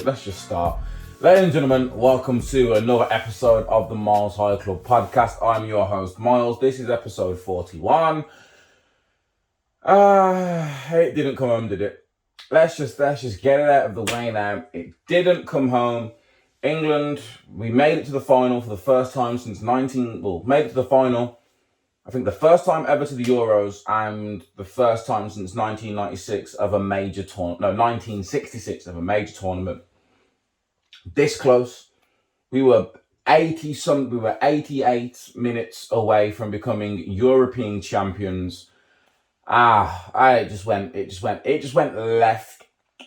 Let's just start. Ladies and gentlemen, welcome to another episode of the Miles High Club podcast. I'm your host, Miles. This is episode 41. It didn't come home, did it? Let's just get it out of the way now. It didn't come home. England, we made it to the final for the first time since made it to the final. I think the first time ever to the Euros and the first time since 1996 of a major tournament. No, 1966 of a major tournament. This close. We were 88 minutes away from becoming European champions. It just went left.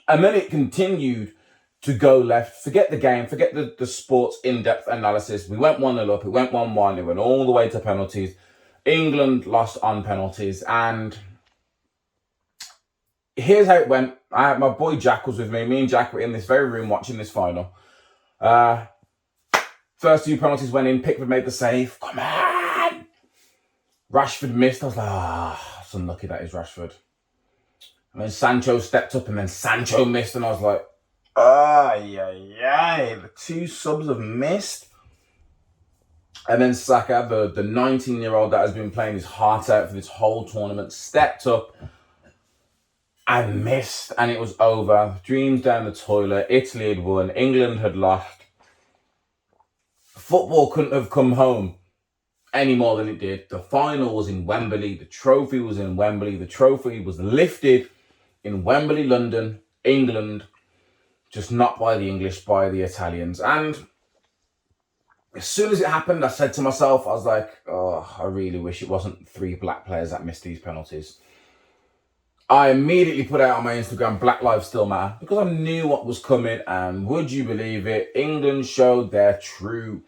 And then it continued to go left. Forget the game, forget the sports in-depth analysis. We went 1-0 up, it went 1-1, it went all the way to penalties. England lost on penalties, and here's how it went. My boy Jack was with me. Me and Jack were in this very room watching this final. First two penalties went in. Pickford made the save. Come on! Rashford missed. I was like, it's unlucky that is Rashford. And then Sancho stepped up, and then Sancho missed, and I was like, the two subs have missed. And then Saka, the 19-year-old that has been playing his heart out for this whole tournament, stepped up and missed, and it was over. Dreams down the toilet. Italy had won. England had lost. Football couldn't have come home any more than it did. The final was in Wembley. The trophy was in Wembley. The trophy was lifted in Wembley, London, England. Just not by the English, by the Italians. And as soon as it happened, I said to myself, I was like, I really wish it wasn't three black players that missed these penalties. I immediately put out on my Instagram, Black Lives Still Matter, because I knew what was coming, and would you believe it, England showed their true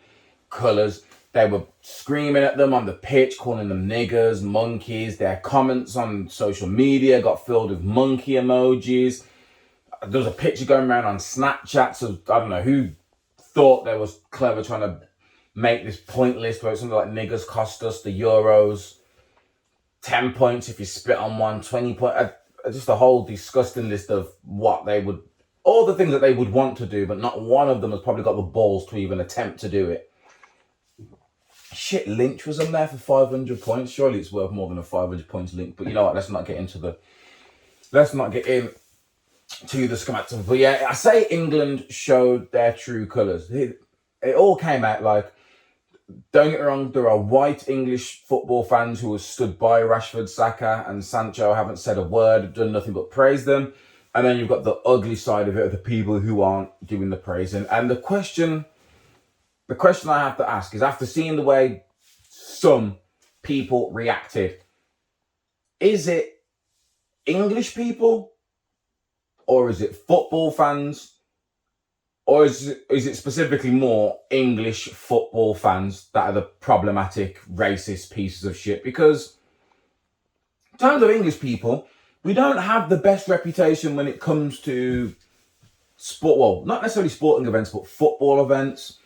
colours. They were screaming at them on the pitch, calling them niggers, monkeys. Their comments on social media got filled with monkey emojis. There was a picture going around on Snapchat, so I don't know who thought they was clever trying to make this point list where something like niggers cost us the Euros, 10 points if you spit on one, 20 points, just a whole disgusting list of what they would, all the things that they would want to do, but not one of them has probably got the balls to even attempt to do it. Shit, Lynch was on there for 500 points. Surely it's worth more than a 500 points link, but you know what, let's not get into the schematics. But yeah, I say England showed their true colours. It all came out like, don't get me wrong, there are white English football fans who have stood by Rashford, Saka and Sancho, haven't said a word, done nothing but praise them. And then you've got the ugly side of it, of the people who aren't doing the praising. And the question I have to ask is, after seeing the way some people reacted, is it English people? Or is it football fans? Or is it specifically more English football fans that are the problematic, racist pieces of shit? Because in terms of English people, we don't have the best reputation when it comes to sport. Well, not necessarily sporting events, but football events.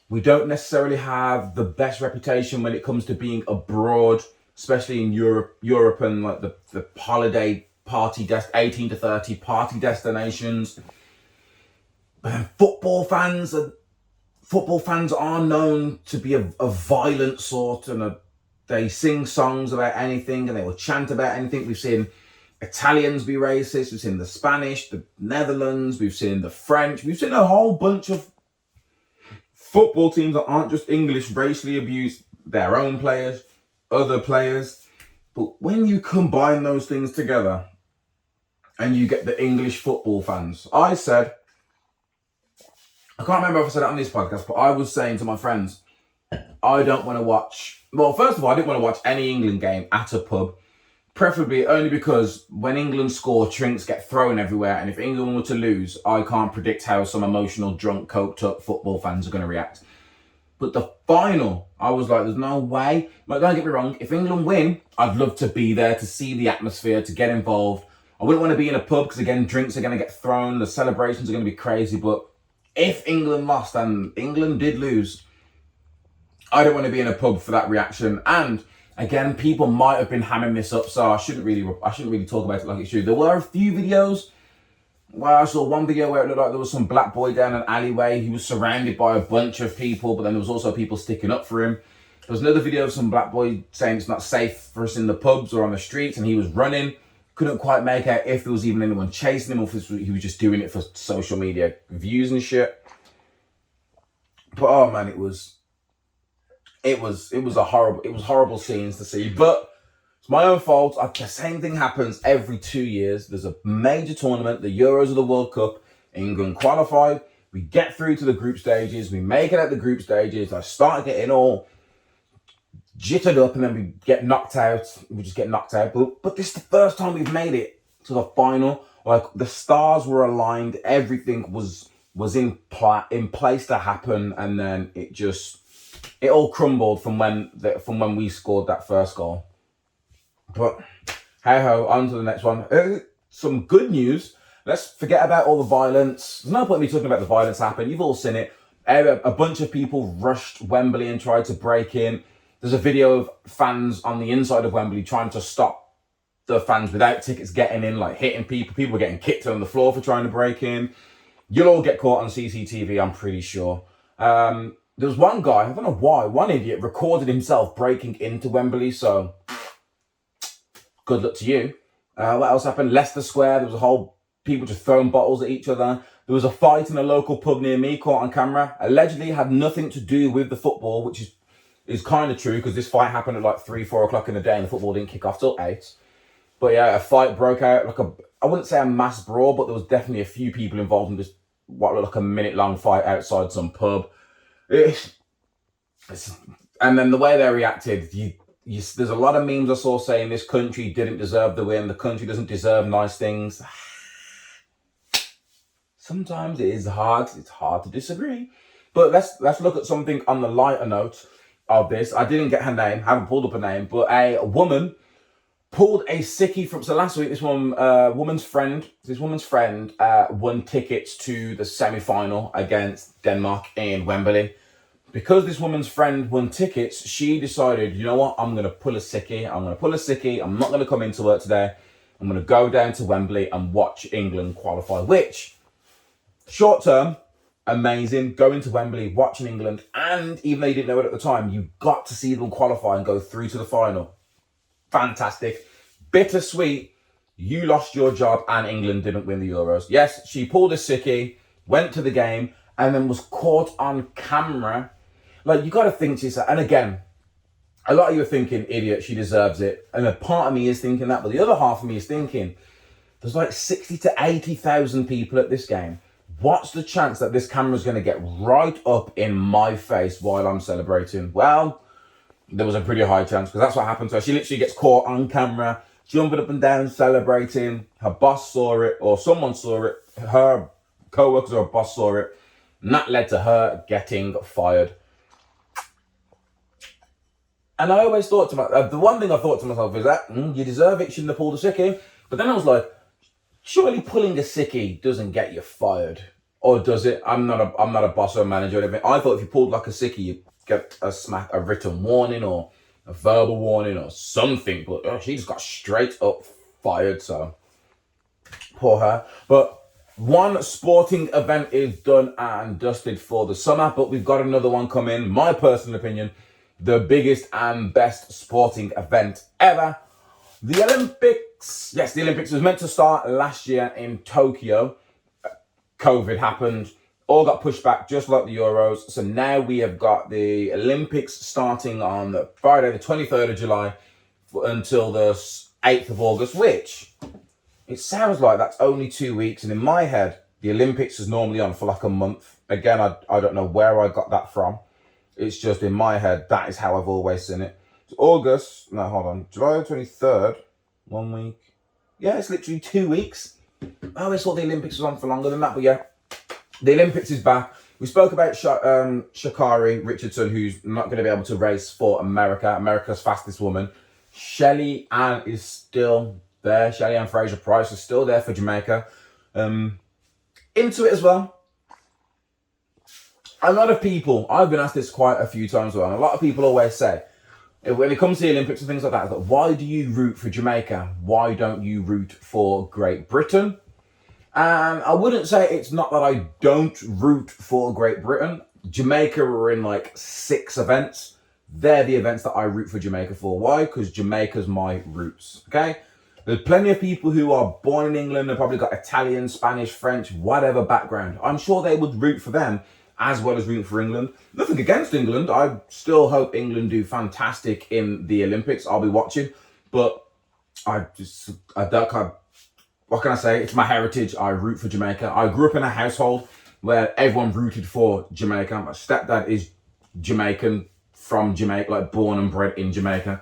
We don't necessarily have the best reputation when it comes to being abroad, especially in Europe and like the holiday party 18 to 30 party destinations. Football fans are known to be a violent sort, and they sing songs about anything and they will chant about anything. We've seen Italians be racist, we've seen the Spanish, the Netherlands, we've seen the French, we've seen a whole bunch of football teams that aren't just English racially abuse their own players, other players. But when you combine those things together and you get the English football fans, I can't remember if I said it on this podcast, but I was saying to my friends, I don't want to watch, well, first of all, I didn't want to watch any England game at a pub, preferably only because when England score, drinks get thrown everywhere, and if England were to lose, I can't predict how some emotional, drunk, coked up football fans are going to react. But the final, I was like, there's no way. Like, don't get me wrong, if England win, I'd love to be there, to see the atmosphere, to get involved. I wouldn't want to be in a pub because, again, drinks are going to get thrown, the celebrations are going to be crazy, but if England lost, and England did lose, I don't want to be in a pub for that reaction. And again, people might have been hamming this up, so I shouldn't really talk about it like it should. There were a few videos Well, I saw one video where it looked like there was some black boy down an alleyway. He was surrounded by a bunch of people, but then there was also people sticking up for him. There was another video of some black boy saying it's not safe for us in the pubs or on the streets, and he was running. Couldn't quite make out if there was even anyone chasing him, or if he was just doing it for social media views and shit. But oh man, it was horrible scenes to see. But it's my own fault. The same thing happens every 2 years. There's a major tournament, the Euros or the World Cup. England qualify. We get through to the group stages. We make it at the group stages. I start getting all jittered up, and then we get knocked out. We just get knocked out. But this is the first time we've made it to the final. Like, the stars were aligned. Everything was in place to happen, and then it all crumbled from when we scored that first goal. But hey ho, on to the next one. Some good news. Let's forget about all the violence. There's no point in me talking about the violence happened. You've all seen it. A bunch of people rushed Wembley and tried to break in. There's a video of fans on the inside of Wembley trying to stop the fans without tickets getting in, like hitting people. People were getting kicked on the floor for trying to break in. You'll all get caught on CCTV, I'm pretty sure. There was one guy, I don't know why, one idiot recorded himself breaking into Wembley, so good luck to you. What else happened? Leicester Square, there was a whole people just throwing bottles at each other. There was a fight in a local pub near me, caught on camera. Allegedly had nothing to do with the football, which is kind of true, because this fight happened at like 3-4 o'clock in the day and the football didn't kick off till 8. But yeah, a fight broke out, I wouldn't say a mass brawl, but there was definitely a few people involved in this, what looked like a minute-long fight outside some pub. And then the way they reacted, there's a lot of memes I saw saying this country didn't deserve the win, the country doesn't deserve nice things. Sometimes it's hard to disagree. But let's look at something on the lighter note of this. I didn't get her name, haven't pulled up her name, but a woman pulled a sickie from. So last week, this woman's friend won tickets to the semi-final against Denmark in Wembley. Because this woman's friend won tickets, she decided, you know what, I'm going to pull a sickie. I'm not going to come into work today. I'm going to go down to Wembley and watch England qualify, which, short term, amazing. Going to Wembley, watching England, and even though you didn't know it at the time, you got to see them qualify and go through to the final. Fantastic. Bittersweet, you lost your job and England didn't win the Euros. Yes, she pulled a sickie, went to the game, and then was caught on camera. Like, you got to think to yourself, and again, a lot of you are thinking, idiot, she deserves it. And a part of me is thinking that, but the other half of me is thinking, there's like 60 to 80,000 people at this game. What's the chance that this camera's going to get right up in my face while I'm celebrating? Well, there was a pretty high chance, because that's what happened to her. She literally gets caught on camera, jumping up and down, celebrating. Her boss saw it, or someone saw it. Her co-workers or boss saw it. And that led to her getting fired. And I always thought to myself, the one thing I thought to myself is that, you deserve it, shouldn't have pulled a sickie. But then I was like, surely pulling a sickie doesn't get you fired. Or does it? I'm not a boss or a manager or anything. I thought if you pulled like a sickie, you'd get a written warning or a verbal warning or something. But she just got straight up fired, so poor her. But one sporting event is done and dusted for the summer, but we've got another one coming. My personal opinion, the biggest and best sporting event ever. The Olympics. Yes, the Olympics was meant to start last year in Tokyo. COVID happened. All got pushed back, just like the Euros. So now we have got the Olympics starting on Friday, the 23rd of July until the 8th of August, which it sounds like that's only 2 weeks. And in my head, the Olympics is normally on for like a month. Again, I don't know where I got that from. It's just in my head, that is how I've always seen it. It's July 23rd, 1 week. Yeah, it's literally 2 weeks. I always thought the Olympics was on for longer than that, but yeah. The Olympics is back. We spoke about Sha'Carri Richardson, who's not going to be able to race for America. America's fastest woman. Shelly Ann is still there. Shelly Ann Fraser-Price is still there for Jamaica. Into it as well. A lot of people, I've been asked this quite a few times, and a lot of people always say, when it comes to the Olympics and things like that, why do you root for Jamaica? Why don't you root for Great Britain? And I wouldn't say it's not that I don't root for Great Britain. Jamaica are in like 6 events. They're the events that I root for Jamaica for. Why? Because Jamaica's my roots. Okay? There's plenty of people who are born in England and probably got Italian, Spanish, French, whatever background. I'm sure they would root for them as well as root for England. Nothing against England. I still hope England do fantastic in the Olympics. I'll be watching. But I don't, what can I say? It's my heritage. I root for Jamaica. I grew up in a household where everyone rooted for Jamaica. My stepdad is Jamaican, from Jamaica, like born and bred in Jamaica.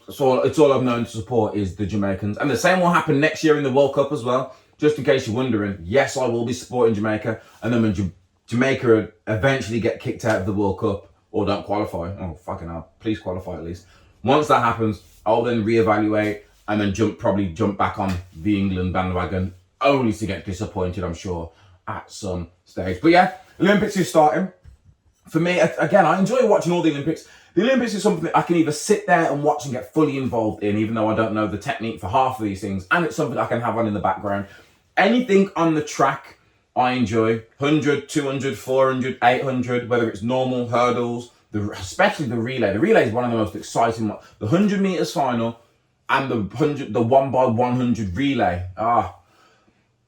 So it's all I've known to support is the Jamaicans. And the same will happen next year in the World Cup as well. Just in case you're wondering, yes, I will be supporting Jamaica. And then when Jamaica eventually get kicked out of the World Cup or don't qualify, oh, fucking hell, please qualify at least. Once that happens, I'll then reevaluate and then probably jump back on the England bandwagon, only to get disappointed, I'm sure, at some stage. But yeah, Olympics is starting. For me, again, I enjoy watching all the Olympics. The Olympics is something that I can either sit there and watch and get fully involved in, even though I don't know the technique for half of these things, and it's something I can have on in the background. Anything on the track, I enjoy. 100, 200, 400, 800, whether it's normal, hurdles, especially the relay. The relay is one of the most exciting ones. The 100 meters final and the 1x100 relay.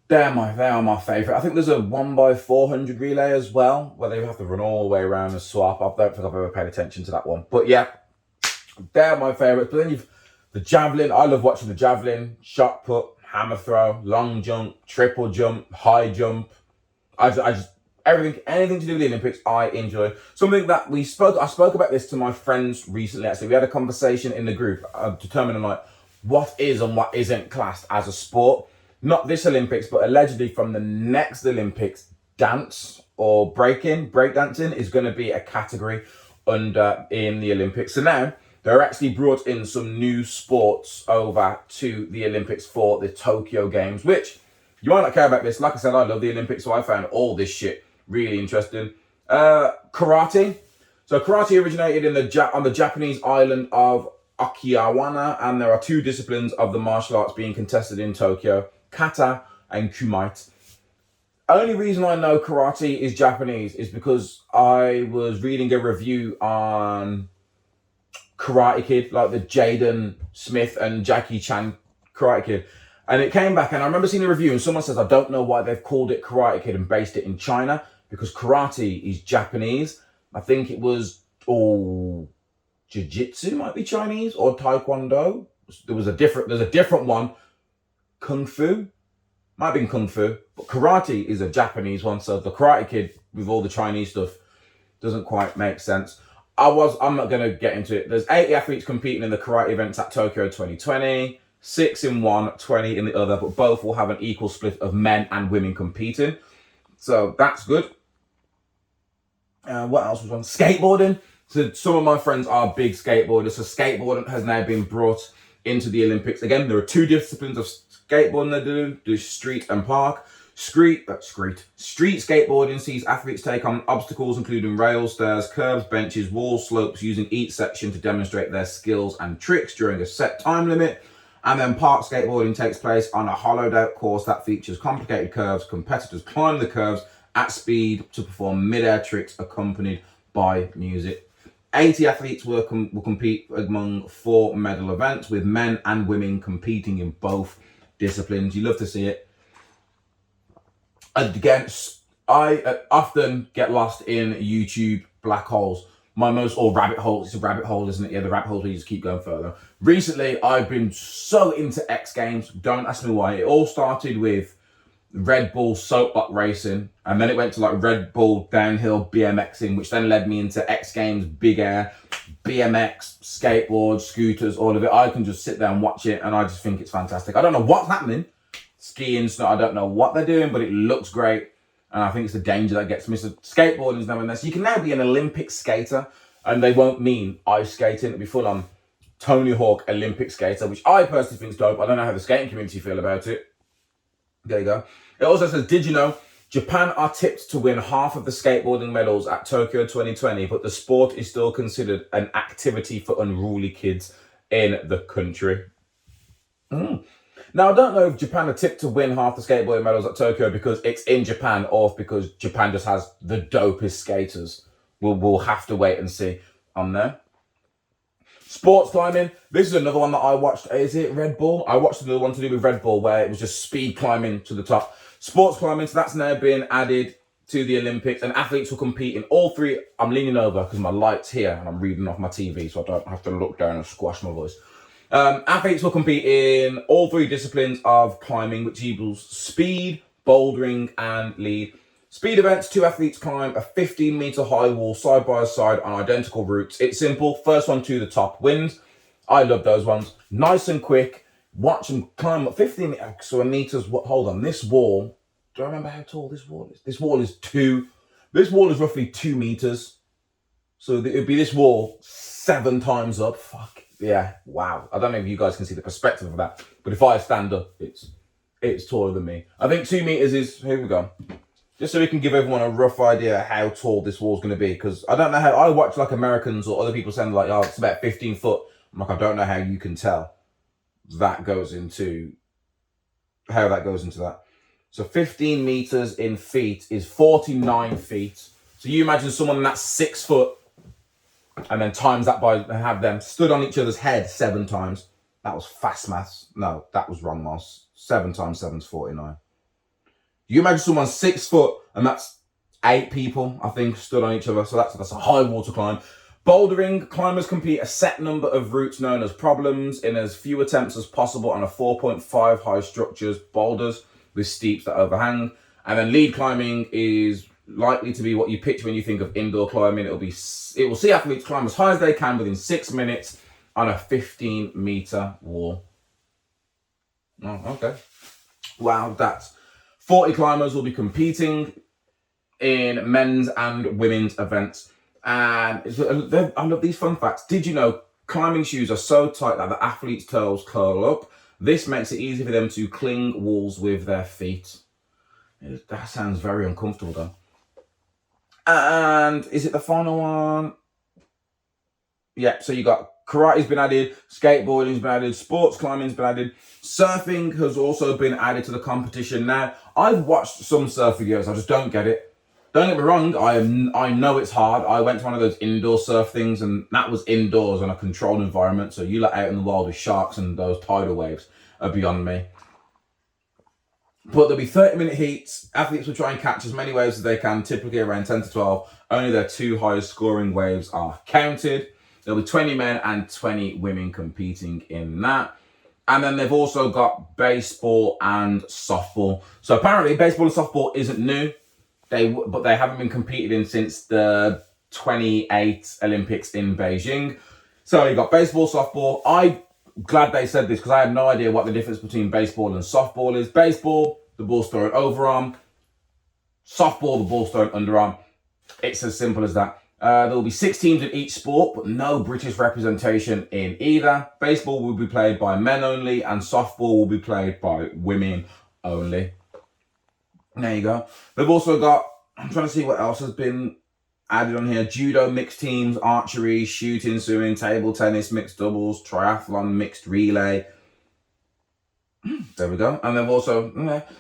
They are my favourite. I think there's a 1x400 relay as well, where they have to run all the way around and swap. I don't think I've ever paid attention to that one. But yeah, they're my favourites. But then you've the javelin. I love watching the javelin, shot put, hammer throw, long jump, triple jump, high jump. I just anything to do with the Olympics, I enjoy. Something that I spoke about this to my friends recently, actually. We had a conversation in the group determining like what is and what isn't classed as a sport. Not this Olympics, but allegedly from the next Olympics, dance or breakdancing is going to be a category in the Olympics. So now they're actually brought in some new sports over to the Olympics for the Tokyo Games, which you might not care about this. Like I said, I love the Olympics, so I found all this shit really interesting. Karate. So karate originated on the Japanese island of Okinawa, and there are 2 disciplines of the martial arts being contested in Tokyo: kata and kumite. Only reason I know karate is Japanese is because I was reading a review on Karate Kid, like the Jaden Smith and Jackie Chan Karate Kid. And it came back, and I remember seeing a review, and someone says, I don't know why they've called it Karate Kid and based it in China, because karate is Japanese. I think it was, jiu-jitsu might be Chinese, or taekwondo. There's a different one. Kung Fu. Might have been Kung Fu. But karate is a Japanese one, so the Karate Kid with all the Chinese stuff doesn't quite make sense. I'm not going to get into it. There's 80 athletes competing in the karate events at Tokyo 2020. 6 in one, 20 in the other, but both will have an equal split of men and women competing. So that's good. What else was on? Skateboarding. So some of my friends are big skateboarders. So skateboarding has now been brought into the Olympics. Again, there are 2 disciplines of skateboarding they do. There's street and park. Street skateboarding sees athletes take on obstacles including rails, stairs, curbs, benches, walls, slopes, using each section to demonstrate their skills and tricks during a set time limit. And then park skateboarding takes place on a hollowed out course that features complicated curves. Competitors climb the curves at speed to perform mid-air tricks accompanied by music. 80 athletes will compete among 4 medal events, with men and women competing in both disciplines. You love to see it. Again, I often get lost in YouTube black holes. Rabbit holes. It's a rabbit hole, isn't it? Yeah, the rabbit holes where you just keep going further. Recently, I've been so into X Games. Don't ask me why. It all started with Red Bull soapbox racing, and then it went to like Red Bull downhill BMXing, which then led me into X Games, big air, BMX, skateboards, scooters, all of it. I can just sit there and watch it, and I just think it's fantastic. I don't know what's happening. Skiing, snow, I don't know what they're doing, but it looks great. And I think it's the danger that gets me. So skateboarding is now in there. So you can now be an Olympic skater, and they won't mean ice skating. It'll be full on Tony Hawk Olympic skater, which I personally think is dope. I don't know how the skating community feel about it. There you go. It also says, did you know Japan are tipped to win half of the skateboarding medals at Tokyo 2020, but the sport is still considered an activity for unruly kids in the country. Now, Now, I don't know if Japan are tipped to win half the skateboarding medals at Tokyo because it's in Japan or because Japan just has the dopest skaters. We'll have to wait and see on there. Sports climbing. This is another one that I watched. Is it Red Bull? I watched another one to do with Red Bull where it was just speed climbing to the top. Sports climbing, so that's now been added to the Olympics, and athletes will compete in all three. I'm leaning over because my light's here and I'm reading off my TV, so I don't have to look down and squash my voice. Athletes will compete in all three disciplines of climbing, which equals speed, bouldering, and lead. Speed events, 2 athletes climb a 15-meter high wall side by side on identical routes. It's simple. First one to the top wins. I love those ones. Nice and quick. Watch them climb up 15 meters. Hold on. This wall, do I remember how tall this wall is? This wall is roughly 2 meters. So it would be this wall 7 times up. Fuck. Yeah. Wow. I don't know if you guys can see the perspective of that. But if I stand up, it's taller than me. I think 2 meters is, here we go. Just so we can give everyone a rough idea how tall this wall's going to be. Because I don't know how, I watch like Americans or other people saying like, oh, it's about 15 foot. I'm like, I don't know how you can tell how that goes into that. So 15 meters in feet is 49 feet. So you imagine someone that's 6 foot and then times that by, and have them stood on each other's head 7 times. That was fast maths. No, that was wrong maths. 7 times 7 is 49. You imagine someone 6 foot and that's 8 people, I think, stood on each other. So that's a high wall to climb. Bouldering, climbers complete a set number of routes known as problems in as few attempts as possible on a 4.5 high structures, boulders with steeps that overhang. And then lead climbing is likely to be what you picture when you think of indoor climbing. It will see athletes climb as high as they can within 6 minutes on a 15-meter wall. Oh, okay. Wow, that's 40 climbers will be competing in men's and women's events. And I love these fun facts. Did you know climbing shoes are so tight that the athletes' toes curl up? This makes it easy for them to cling walls with their feet. That sounds very uncomfortable though. And is it the final one? Yeah, so you got karate's been added, skateboarding's been added, sports climbing's been added, surfing has also been added to the competition. Now, I've watched some surf videos, I just don't get it. Don't get me wrong, I know it's hard. I went to one of those indoor surf things and that was indoors in a controlled environment. So you let out in the wild with sharks and those tidal waves are beyond me. But there'll be 30-minute heats. Athletes will try and catch as many waves as they can, typically around 10 to 12. Only their 2 highest scoring waves are counted. There'll be 20 men and 20 women competing in that. And then they've also got baseball and softball. So apparently baseball and softball isn't new. But they haven't been competed in since the 28 Olympics in Beijing. So you've got baseball, softball. I'm glad they said this because I had no idea what the difference between baseball and softball is. Baseball, the ball's thrown overarm. Softball, the ball's thrown underarm. It's as simple as that. There will be 6 teams in each sport, but no British representation in either. Baseball will be played by men only, and softball will be played by women only. There you go. They've also got, I'm trying to see what else has been added on here. Judo, mixed teams, archery, shooting, swimming, table tennis, mixed doubles, triathlon, mixed relay. There we go. And they've also,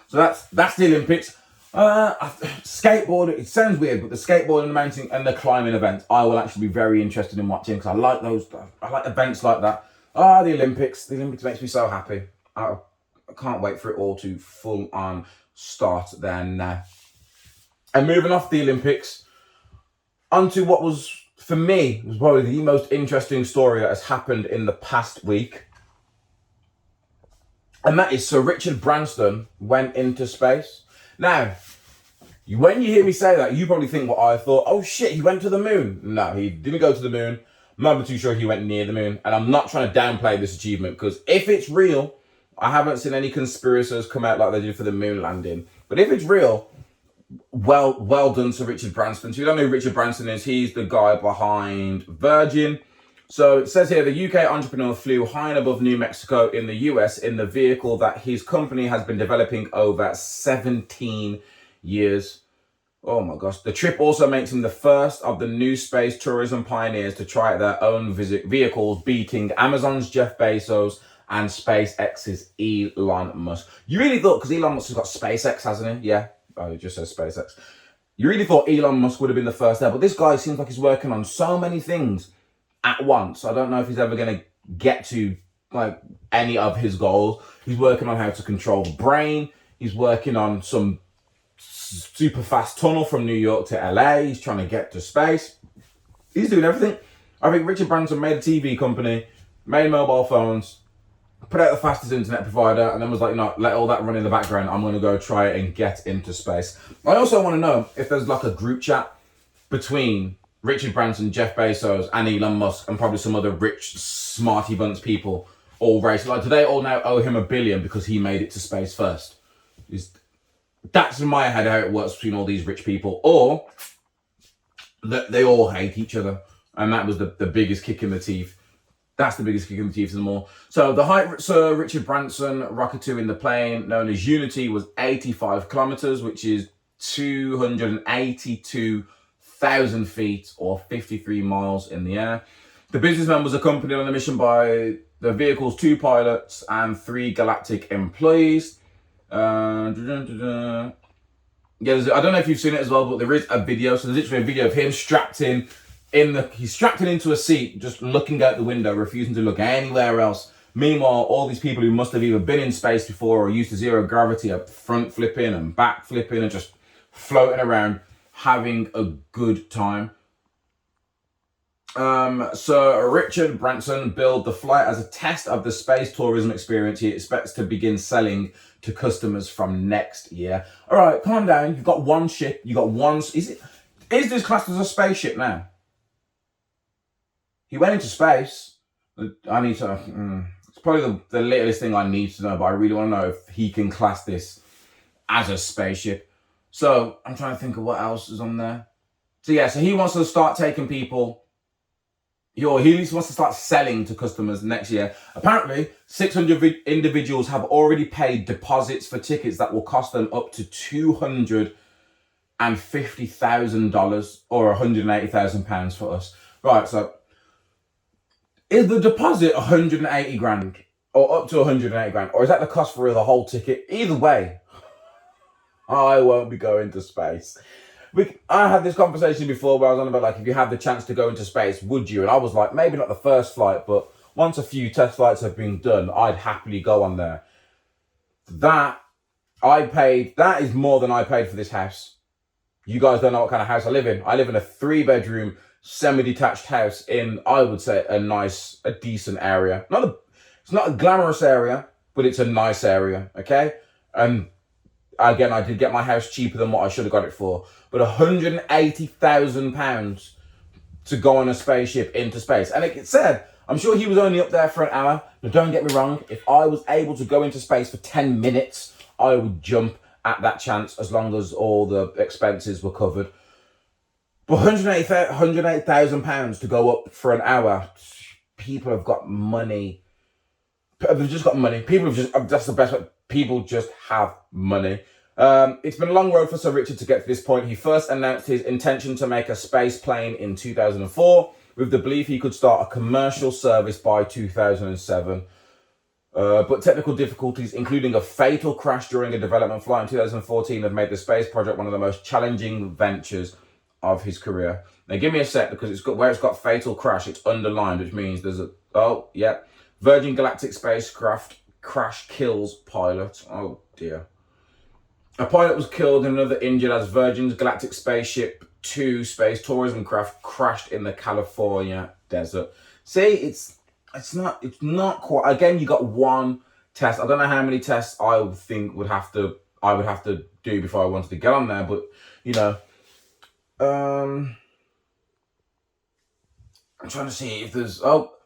so that's the Olympics. Skateboard, it sounds weird, but the skateboarding, the mountain and the climbing events, I will actually be very interested in watching because I like those. I like events like that. The Olympics. The Olympics makes me so happy. I can't wait for it all to full on start there now. And moving off the Olympics, onto what was, for me, was probably the most interesting story that has happened in the past week. And that is Sir Richard Branson went into space. Now, when you hear me say that, you probably think what I thought. Oh shit, he went to the moon. No, he didn't go to the moon. I'm not too sure he went near the moon. And I'm not trying to downplay this achievement because if it's real, I haven't seen any conspirators come out like they did for the moon landing. But if it's real, well done to Richard Branson. So you don't know who Richard Branson is. He's the guy behind Virgin. So it says here, the UK entrepreneur flew high and above New Mexico in the US in the vehicle that his company has been developing over 17 years. Oh my gosh. The trip also makes him the first of the new space tourism pioneers to try out their own vehicles, beating Amazon's Jeff Bezos and SpaceX's Elon Musk. You really thought, because Elon Musk has got SpaceX, hasn't he? Yeah, oh, it just says SpaceX. You really thought Elon Musk would have been the first there, but this guy seems like he's working on so many things at once. I don't know if he's ever going to get to like any of his goals. He's working on how to control the brain. He's working on some super fast tunnel from New York to LA. He's trying to get to space. He's doing everything. I think Richard Branson made a TV company, made mobile phones, put out the fastest internet provider, and then was like, let all that run in the background. I'm going to go try and get into space. I also want to know if there's like a group chat between Richard Branson, Jeff Bezos, and Elon Musk, and probably some other rich, smarty bunch people all race. Like, do they all now owe him $1 billion because he made it to space first? That's in my head how it works between all these rich people. Or that they all hate each other. And that was the biggest kick in the teeth. That's the biggest kick in the teeth of them all. So the height Sir Richard Branson rocketed in the plane known as Unity was 85 kilometers, which is 282,000 feet or 53 miles in the air. The businessman was accompanied on the mission by the vehicle's 2 pilots and 3 galactic employees. Yeah, I don't know if you've seen it as well, but there is a video. So there's literally a video of him strapped in he's strapped into a seat, just looking out the window, refusing to look anywhere else. Meanwhile, all these people who must have either been in space before or used to zero gravity are front flipping and back flipping and just floating around, having a good time. Sir Richard Branson billed the flight as a test of the space tourism experience he expects to begin selling to customers from next year. All right, calm down. You've got one ship. You got one. Is this classed as a spaceship now? He went into space. I need to. It's probably the littlest thing I need to know, but I really want to know if he can class this as a spaceship. So I'm trying to think of what else is on there. So yeah, so he wants to start taking people. He at least wants to start selling to customers next year. Apparently, 600 individuals have already paid deposits for tickets that will cost them up to $250,000 or £180,000 for us. Right, so is the deposit 180 grand or up to 180 grand? Or is that the cost for the whole ticket? Either way, I won't be going to space. I had this conversation before where I was on about, like, if you have the chance to go into space, would you? And I was like, maybe not the first flight, but once a few test flights have been done, I'd happily go on there. That is more than I paid for this house. You guys don't know what kind of house I live in. I live in a 3-bedroom, semi-detached house in, I would say, a decent area. It's not a glamorous area, but it's a nice area, okay? And again, I did get my house cheaper than what I should have got it for. But £180,000 to go on a spaceship into space. And it said, I'm sure he was only up there for an hour. But don't get me wrong, if I was able to go into space for 10 minutes, I would jump at that chance as long as all the expenses were covered. But £180,000 to go up for an hour, people have got money. They've just got money. That's the best way. People just have money. It's been a long road for Sir Richard to get to this point. He first announced his intention to make a space plane in 2004, with the belief he could start a commercial service by 2007. But technical difficulties, including a fatal crash during a development flight in 2014, have made the space project one of the most challenging ventures of his career. Now, give me a sec, because it's got fatal crash, it's underlined, which means there's Virgin Galactic spacecraft crash kills pilot. Oh dear. A pilot was killed and another injured as Virgin's Galactic Spaceship 2 space tourism craft crashed in the California desert. See, it's not quite. Again, you got one test. I don't know how many tests I would think I would have to do before I wanted to get on there, but I'm trying to see if there's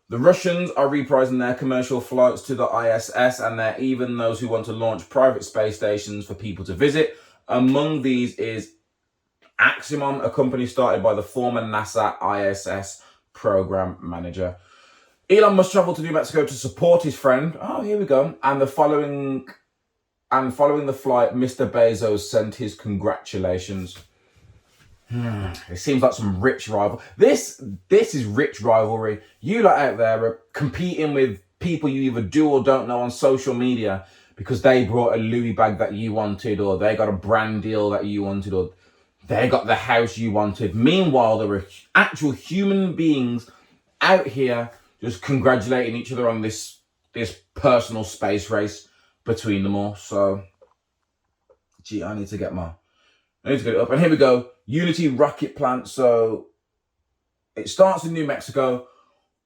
the Russians are reprising their commercial flights to the ISS, and they're even those who want to launch private space stations for people to visit. Among these is Aximon, a company started by the former NASA ISS program manager. Elon Musk traveled to New Mexico to support his friend. Oh, here we go. And following the flight, Mr. Bezos sent his congratulations. It seems like some rich rival. This is rich rivalry. You lot out there are competing with people you either do or don't know on social media because they brought a Louis bag that you wanted, or they got a brand deal that you wanted, or they got the house you wanted. Meanwhile, there were actual human beings out here just congratulating each other on this personal space race between them all. So, gee, I need to get it up. And here we go. Unity rocket plant. So it starts in New Mexico.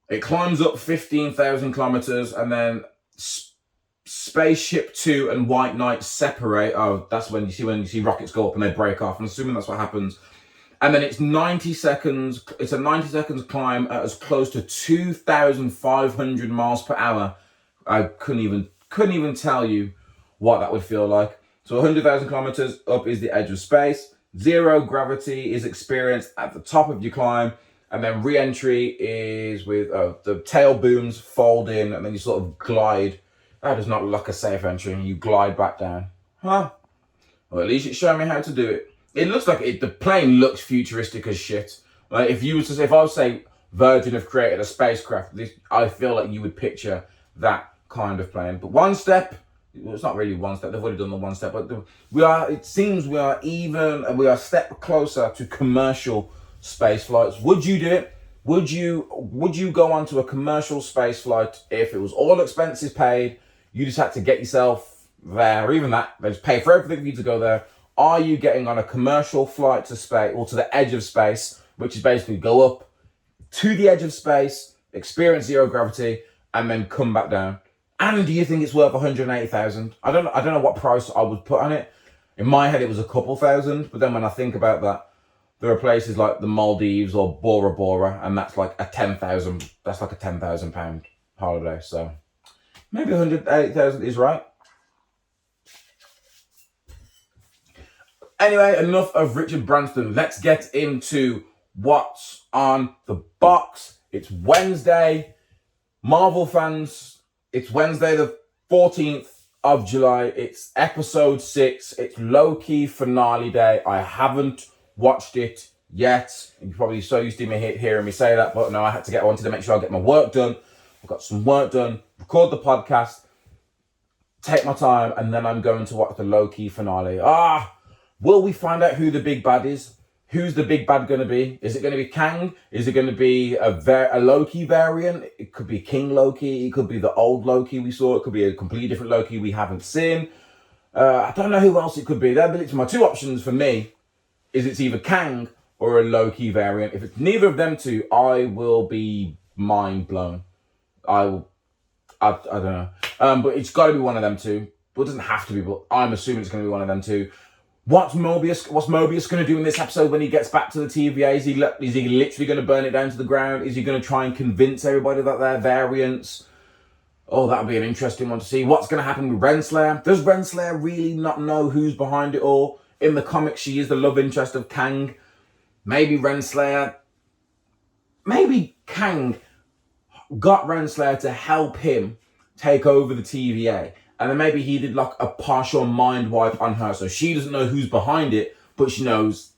It climbs up 15,000 kilometers, and then Spaceship 2 and White Knight separate. Oh, that's when you see rockets go up and they break off. I'm assuming that's what happens. And then it's 90 seconds. It's a 90 seconds climb at as close to 2,500 miles per hour. I couldn't even tell you what that would feel like. So 100,000 kilometers up is the edge of space. Zero gravity is experienced at the top of your climb. And then re-entry is with the tail booms fold in, and then you sort of glide. That does not look like a safe entry, and you glide back down. Huh? Well, at least it's showing me how to do it. It looks like the plane looks futuristic as shit. Like if I was to say Virgin have created a spacecraft, I feel like you would picture that kind of plane. But one step, well, it's not really one step. They've already done the one step, but it seems we are a step closer to commercial space flights. Would you do it? Would you go onto a commercial space flight if it was all expenses paid? You just had to get yourself there, or even that, they just pay for everything for you to go there. Are you getting on a commercial flight to space, or to the edge of space, which is basically go up to the edge of space, experience zero gravity, and then come back down? And do you think it's worth 180,000? I don't know what price I would put on it. In my head, it was a couple thousand, but then when I think about that, there are places like the Maldives or Bora Bora, and that's like a 10,000. That's like a £10,000 holiday. So maybe 180,000 is right. Anyway, enough of Richard Branson. Let's get into what's on the box. It's Wednesday. Marvel fans, it's Wednesday the 14th of July. It's episode 6. It's Loki Finale day. I haven't watched it yet. You're probably so used to me hearing me say that, but no, I wanted to make sure I get my work done. I've got some work done, record the podcast, take my time, and then I'm going to watch the Loki finale. Will we find out who the big bad is? Who's the big bad going to be? Is it going to be Kang? Is it going to be a Loki variant? It could be King Loki. It could be the old Loki we saw. It could be a completely different Loki we haven't seen. I don't know who else it could be. They're literally my two options for me. Is it's either Kang or a Loki variant. If it's neither of them two, I will be mind blown. I don't know. But it's got to be one of them two. Well, it doesn't have to be, but I'm assuming it's going to be one of them two. What's Mobius going to do in this episode when he gets back to the TVA? Is he literally going to burn it down to the ground? Is he going to try and convince everybody that they're variants? Oh, that would be an interesting one to see. What's going to happen with Renslayer? Does Renslayer really not know who's behind it all? In the comics, she is the love interest of Kang. Maybe Renslayer... Maybe Kang got Renslayer to help him take over the TVA. And then maybe he did like a partial mind wipe on her. So she doesn't know who's behind it, but she knows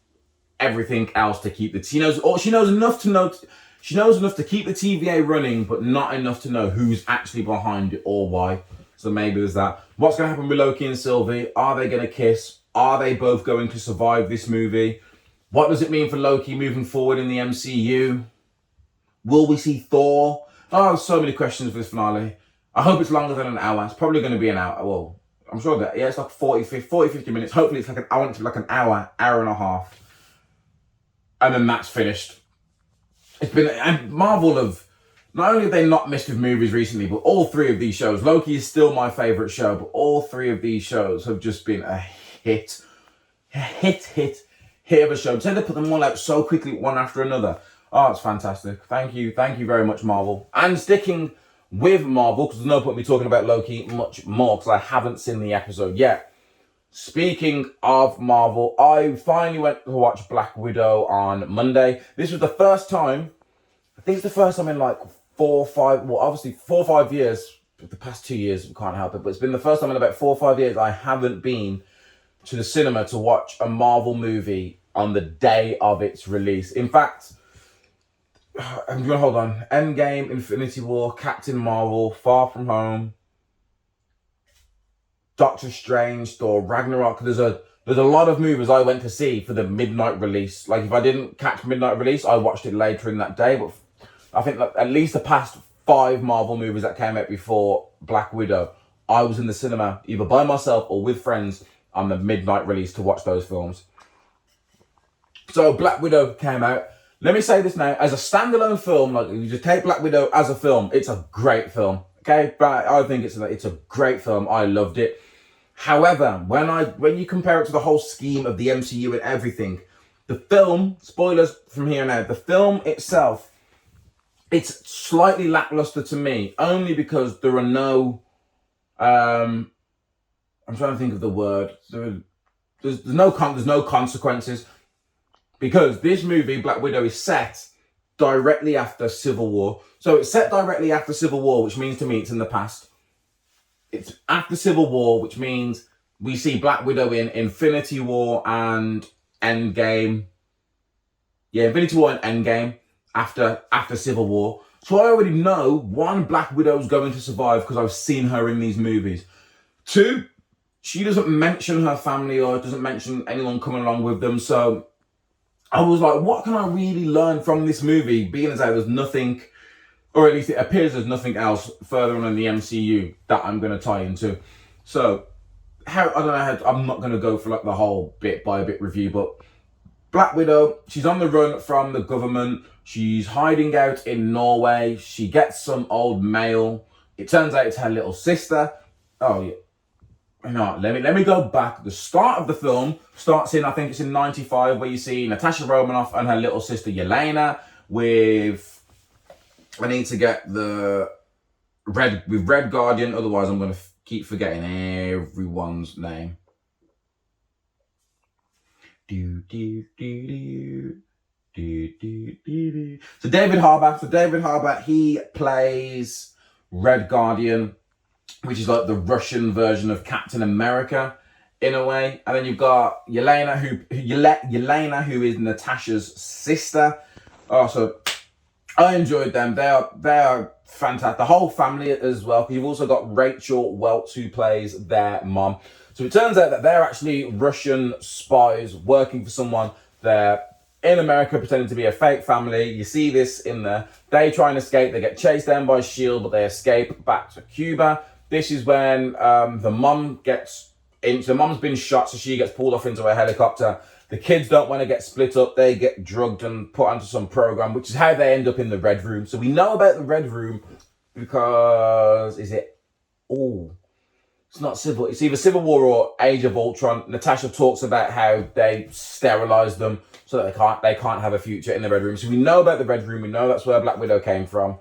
everything else to keep she knows enough to keep the TVA running, but not enough to know who's actually behind it or why. So maybe there's that. What's going to happen with Loki and Sylvie? Are they going to kiss? Are they both going to survive this movie? What does it mean for Loki moving forward in the MCU? Will we see Thor? Oh, so many questions for this finale. I hope it's longer than an hour. It's probably going to be an hour. Well, I'm sure that, it's like 40, 50 minutes. Hopefully it's like I want it to be like an hour and a half. And then that's finished. It's been, and Marvel have, not only have they not missed with movies recently, but all three of these shows, Loki is still my favourite show, but all three of these shows have just been a hit of a show. Tend to put them all out so quickly, one after another. Oh, it's fantastic. Thank you very much, Marvel. And sticking with Marvel, because there's no point me talking about Loki much more, because I haven't seen the episode yet. Speaking of Marvel, I finally went to watch Black Widow on Monday. This was the first time, I think it's the first time in like 4 or 5 years, the past 2 years, we can't help it, but it's been the first time in about 4 or 5 years I haven't been to the cinema to watch a Marvel movie on the day of its release. In fact, I'm gonna hold on. Endgame, Infinity War, Captain Marvel, Far From Home, Doctor Strange, Thor, Ragnarok. There's a lot of movies I went to see for the midnight release. Like, if I didn't catch midnight release, I watched it later in that day. But I think that at least the past 5 Marvel movies that came out before Black Widow, I was in the cinema either by myself or with friends on the midnight release to watch those films. So Black Widow came out. Let me say this now, as a standalone film, like, if you just take Black Widow as a film, it's a great film. Okay, but I think it's a great film. I loved it. However, when you compare it to the whole scheme of the MCU and everything, the film, spoilers from here now, the film itself, it's slightly lackluster to me, only because there are no, I'm trying to think of the word. There's no consequences, because this movie, Black Widow, is set directly after Civil War. So it's set directly after Civil War, which means to me it's in the past. It's after Civil War, which means we see Black Widow in Infinity War and Endgame. Yeah, Infinity War and Endgame after Civil War. So I already know, 1, Black Widow's going to survive because I've seen her in these movies. 2, she doesn't mention her family or doesn't mention anyone coming along with them. So I was like, what can I really learn from this movie, being as though there's nothing, or at least it appears there's nothing else further on in the MCU that I'm going to tie into. So, I'm not going to go for like the whole bit by bit review, but Black Widow, she's on the run from the government. She's hiding out in Norway. She gets some old mail. It turns out it's her little sister. Oh, yeah. No, let me go back. The start of the film starts in, I think it's in 95, where you see Natasha Romanoff and her little sister Yelena with, I need to get the Red Guardian, otherwise I'm going to keep forgetting everyone's name. So David Harbour, he plays Red Guardian, which is like the Russian version of Captain America in a way. And then you've got Yelena, who is Natasha's sister. Oh, so I enjoyed them. They are fantastic. The whole family as well. You've also got Rachel Welch, who plays their mom. So it turns out that they're actually Russian spies working for someone. They're in America pretending to be a fake family. You see this in there. They try and escape. They get chased down by S.H.I.E.L.D., but they escape back to Cuba. This is when the mum gets in. The mum's been shot, so she gets pulled off into a helicopter. The kids don't want to get split up. They get drugged and put onto some program, which is how they end up in the Red Room. So we know about the Red Room because it's not Civil. It's either Civil War or Age of Ultron. Natasha talks about how they sterilized them so that they can't have a future in the Red Room. So we know about the Red Room. We know that's where Black Widow came from.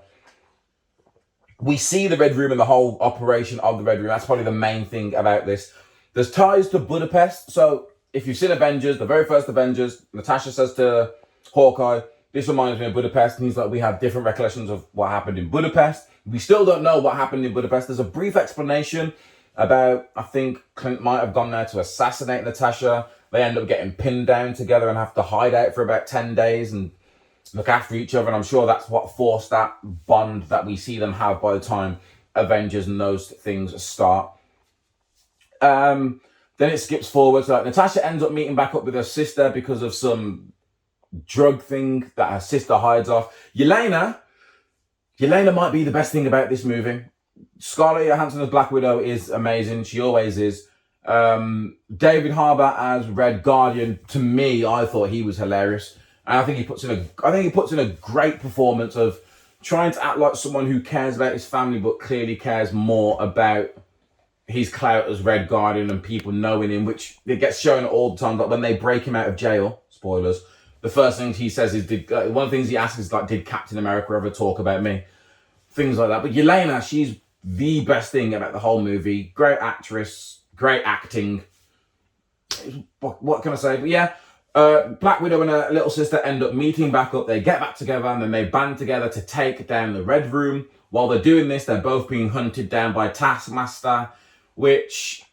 We see the Red Room and the whole operation of the Red Room. That's probably the main thing about this. There's ties to Budapest. So if you've seen Avengers, the very first Avengers, Natasha says to Hawkeye, this reminds me of Budapest. And he's like, we have different recollections of what happened in Budapest. We still don't know what happened in Budapest. There's a brief explanation about, I think Clint might have gone there to assassinate Natasha. They end up getting pinned down together and have to hide out for about 10 days and look after each other. And I'm sure that's what forced that bond that we see them have by the time Avengers and those things start. Then it skips forward. So like, Natasha ends up meeting back up with her sister because of some drug thing that her sister hides off. Yelena might be the best thing about this movie. Scarlett Johansson as Black Widow is amazing. She always is. David Harbour as Red Guardian, to me, I thought he was hilarious. And I think he puts in a great performance of trying to act like someone who cares about his family, but clearly cares more about his clout as Red Guardian and people knowing him, which it gets shown all the time. But when they break him out of jail, spoilers, the first thing he says is, one of the things he asks is like, did Captain America ever talk about me? Things like that. But Yelena, she's the best thing about the whole movie. Great actress, great acting. What can I say? But yeah, Black Widow and her little sister end up meeting back up. They get back together and then they band together to take down the Red Room. While they're doing this, they're both being hunted down by Taskmaster, which,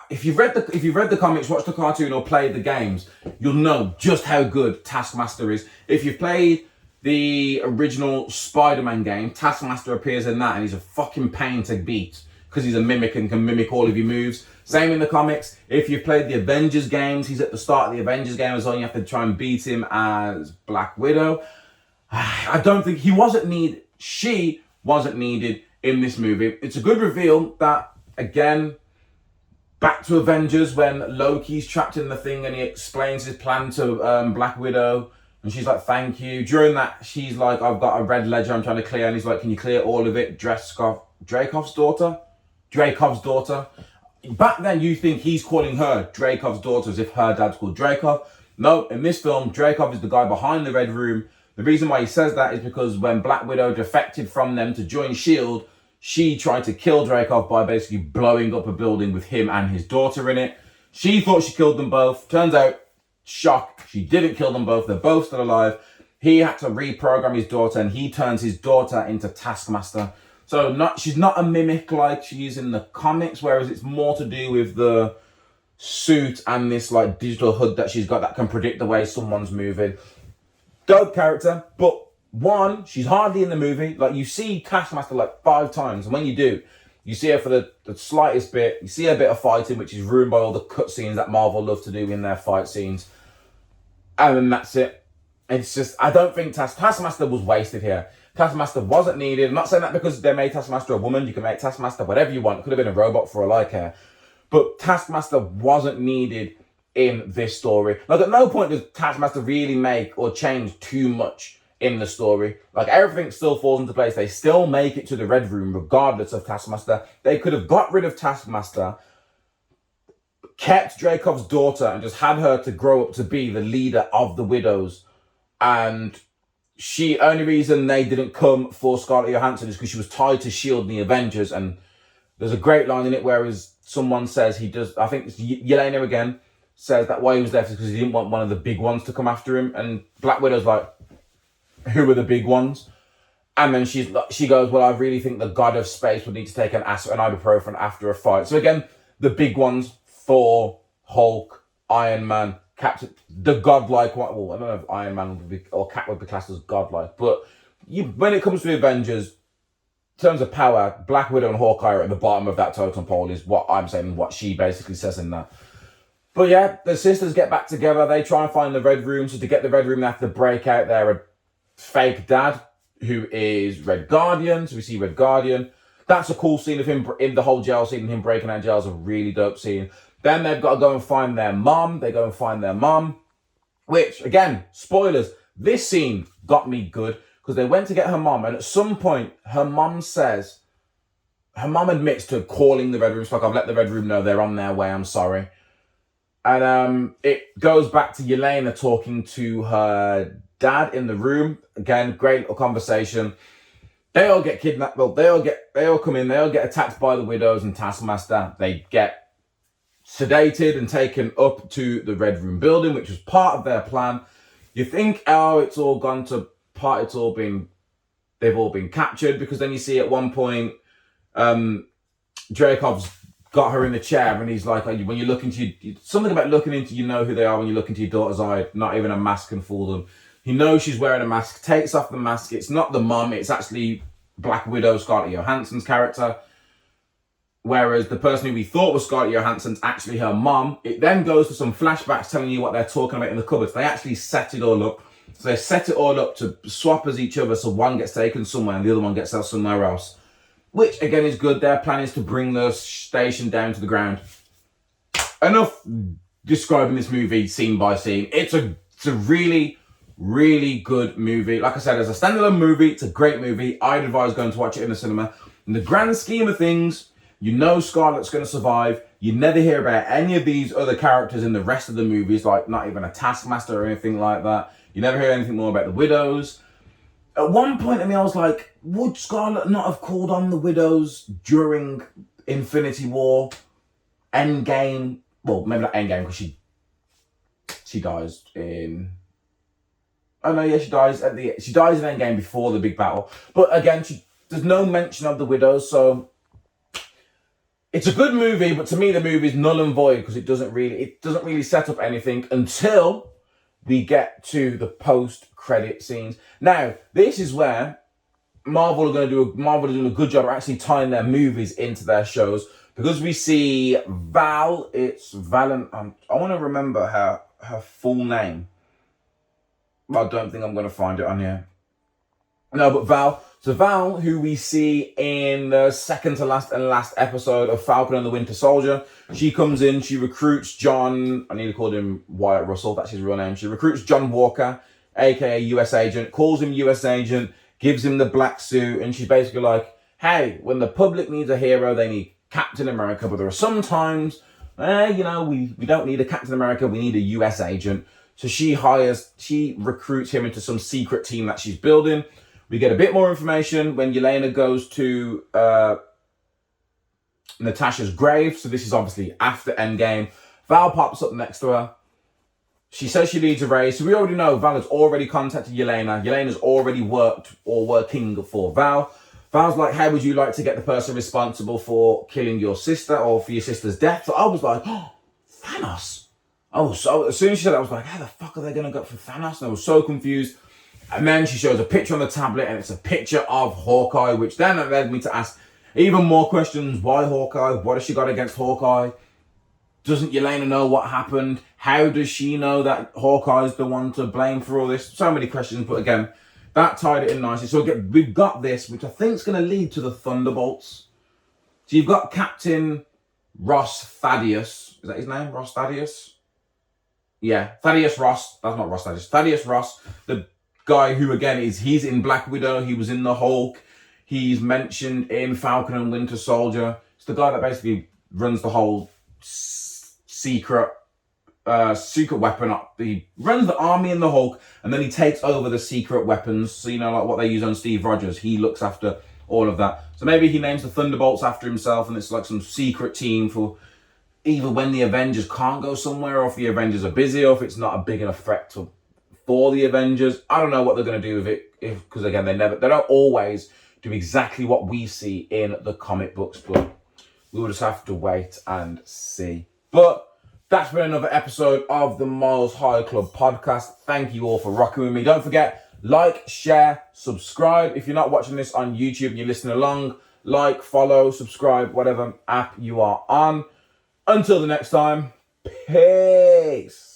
if you've read the comics, watched the cartoon or played the games, you'll know just how good Taskmaster is. If you've played the original Spider-Man game, Taskmaster appears in that, and he's a fucking pain to beat because he's a mimic and can mimic all of your moves. Same in the comics. If you've played the Avengers games, he's at the start of the Avengers game as well. You have to try and beat him as Black Widow. I don't think she wasn't needed in this movie. It's a good reveal that, again, back to Avengers when Loki's trapped in the thing and he explains his plan to Black Widow. And she's like, thank you. During that, she's like, I've got a red ledger I'm trying to clear. And he's like, can you clear all of it? Dreykov's daughter. Back then, you think he's calling her Dreykov's daughter as if her dad's called Dreykov. No, in this film, Dreykov is the guy behind the Red Room. The reason why he says that is because when Black Widow defected from them to join S.H.I.E.L.D., she tried to kill Dreykov by basically blowing up a building with him and his daughter in it. She thought she killed them both. Turns out, shock, she didn't kill them both. They're both still alive. He had to reprogram his daughter, and he turns his daughter into Taskmaster. So she's not a mimic like she is in the comics, whereas it's more to do with the suit and this like digital hood that she's got that can predict the way someone's moving. Dope character, but one, she's hardly in the movie. Like, you see Taskmaster like 5 times, and when you do, you see her for the slightest bit. You see a bit of fighting, which is ruined by all the cutscenes that Marvel love to do in their fight scenes. And then that's it. It's just, I don't think Taskmaster was wasted here. Taskmaster wasn't needed. I'm not saying that because they made Taskmaster a woman. You can make Taskmaster whatever you want. It could have been a robot for all I care. But Taskmaster wasn't needed in this story. Like, at no point does Taskmaster really make or change too much in the story. Like, everything still falls into place. They still make it to the Red Room regardless of Taskmaster. They could have got rid of Taskmaster, kept Dreykov's daughter, and just had her to grow up to be the leader of the Widows. And only reason they didn't come for Scarlett Johansson is because she was tied to S.H.I.E.L.D. in the Avengers. And there's a great line in it where someone says I think it's Yelena again, says that why he was there is because he didn't want one of the big ones to come after him. And Black Widow's like, who are the big ones? And then she goes, well, I really think the god of space would need to take an ibuprofen after a fight. So again, the big ones, Thor, Hulk, Iron Man, Captain, the godlike one. Well, I don't know if Iron Man or Cap would be classed as godlike, but when it comes to the Avengers, in terms of power, Black Widow and Hawkeye are at the bottom of that totem pole, is what I'm saying, what she basically says in that. But yeah, the sisters get back together. They try and find the Red Room. So to get the Red Room, they have to break out their fake dad, who is Red Guardian. So we see Red Guardian. That's a cool scene of him in the whole jail scene, and him breaking out of jail is a really dope scene. Then they've got to go and find their mum. They go and find their mum, which, again, spoilers, this scene got me good because they went to get her mum, and at some point, her mum admits to calling the Red Room. It's like, I've let the Red Room know they're on their way, I'm sorry. And it goes back to Yelena talking to her dad in the room. Again, great little conversation. They all get kidnapped. Well, they all come in. They all get attacked by the Widows and Taskmaster. They get sedated and taken up to the Red Room building, which was part of their plan. You think, it's all gone to pot. They've all been captured, because then you see at one point, Dreykov's got her in the chair, and he's like, when you look into something about looking into, you know who they are when you look into your daughter's eye. Not even a mask can fool them. He knows she's wearing a mask, takes off the mask. It's not the mum, it's actually Black Widow, Scarlett Johansson's character. Whereas the person who we thought was Scarlett Johansson's actually her mum. It then goes to some flashbacks telling you what they're talking about in the cupboards. They actually set it all up. So they set it all up to swap as each other, so one gets taken somewhere and the other one gets out somewhere else. Which, again, is good. Their plan is to bring the station down to the ground. Enough describing this movie scene by scene. It's a really, really good movie. Like I said, as a standalone movie, it's a great movie. I'd advise going to watch it in the cinema. In the grand scheme of things, you know Scarlett's going to survive. You never hear about any of these other characters in the rest of the movies, like not even a Taskmaster or anything like that. You never hear anything more about the Widows. At one point, I was like, would Scarlett not have called on the Widows during Infinity War, Endgame? Well, maybe not Endgame, because she dies in... Oh no, yeah, she dies in Endgame before the big battle. But again, there's no mention of the Widows, so it's a good movie. But to me, the movie is null and void because it doesn't really set up anything until we get to the post-credit scenes. Now, this is where Marvel are doing a good job of actually tying their movies into their shows, because we see Val. It's Val. I want to remember her full name. I don't think I'm going to find it on here. No, but Val. So Val, who we see in the second to last and last episode of Falcon and the Winter Soldier, she comes in, she recruits John, I need to call him Wyatt Russell, that's his real name. She recruits John Walker, aka US Agent, calls him US Agent, gives him the black suit, and she's basically like, hey, when the public needs a hero, they need Captain America, but there are some times, we don't need a Captain America, we need a US Agent. So she recruits him into some secret team that she's building. We get a bit more information when Yelena goes to Natasha's grave. So this is obviously after Endgame. Val pops up next to her. She says she needs a raise. So we already know Val has already contacted Yelena. Yelena's already working for Val. Val's like, how would you like to get the person responsible for killing your sister or for your sister's death? So I was like, oh, Thanos. Oh, so as soon as she said that, I was like, how the fuck are they going to go for Thanos? And I was so confused. And then she shows a picture on the tablet, and it's a picture of Hawkeye, which then led me to ask even more questions. Why Hawkeye? What has she got against Hawkeye? Doesn't Yelena know what happened? How does she know that Hawkeye's the one to blame for all this? So many questions, but again, that tied it in nicely. So we've got this, which I think is going to lead to the Thunderbolts. So you've got Captain Ross Thaddeus. Is that his name? Ross Thaddeus? Yeah, Thaddeus Ross. That's not Ross Thaddeus. Thaddeus Ross, the guy who, again, he's in Black Widow. He was in the Hulk. He's mentioned in Falcon and Winter Soldier. It's the guy that basically runs the whole secret weapon up. He runs the army in the Hulk, and then he takes over the secret weapons. So, like what they use on Steve Rogers. He looks after all of that. So maybe he names the Thunderbolts after himself, and it's like some secret team for either when the Avengers can't go somewhere, or if the Avengers are busy, or if it's not a big enough threat for the Avengers. I don't know what they're going to do with it, because again, they don't always do exactly what we see in the comic books, but we will just have to wait and see. But that's been another episode of the Miles High Club podcast. Thank you all for rocking with me. Don't forget, like, share, subscribe. If you're not watching this on YouTube and you're listening along, like, follow, subscribe, whatever app you are on. Until the next time, peace.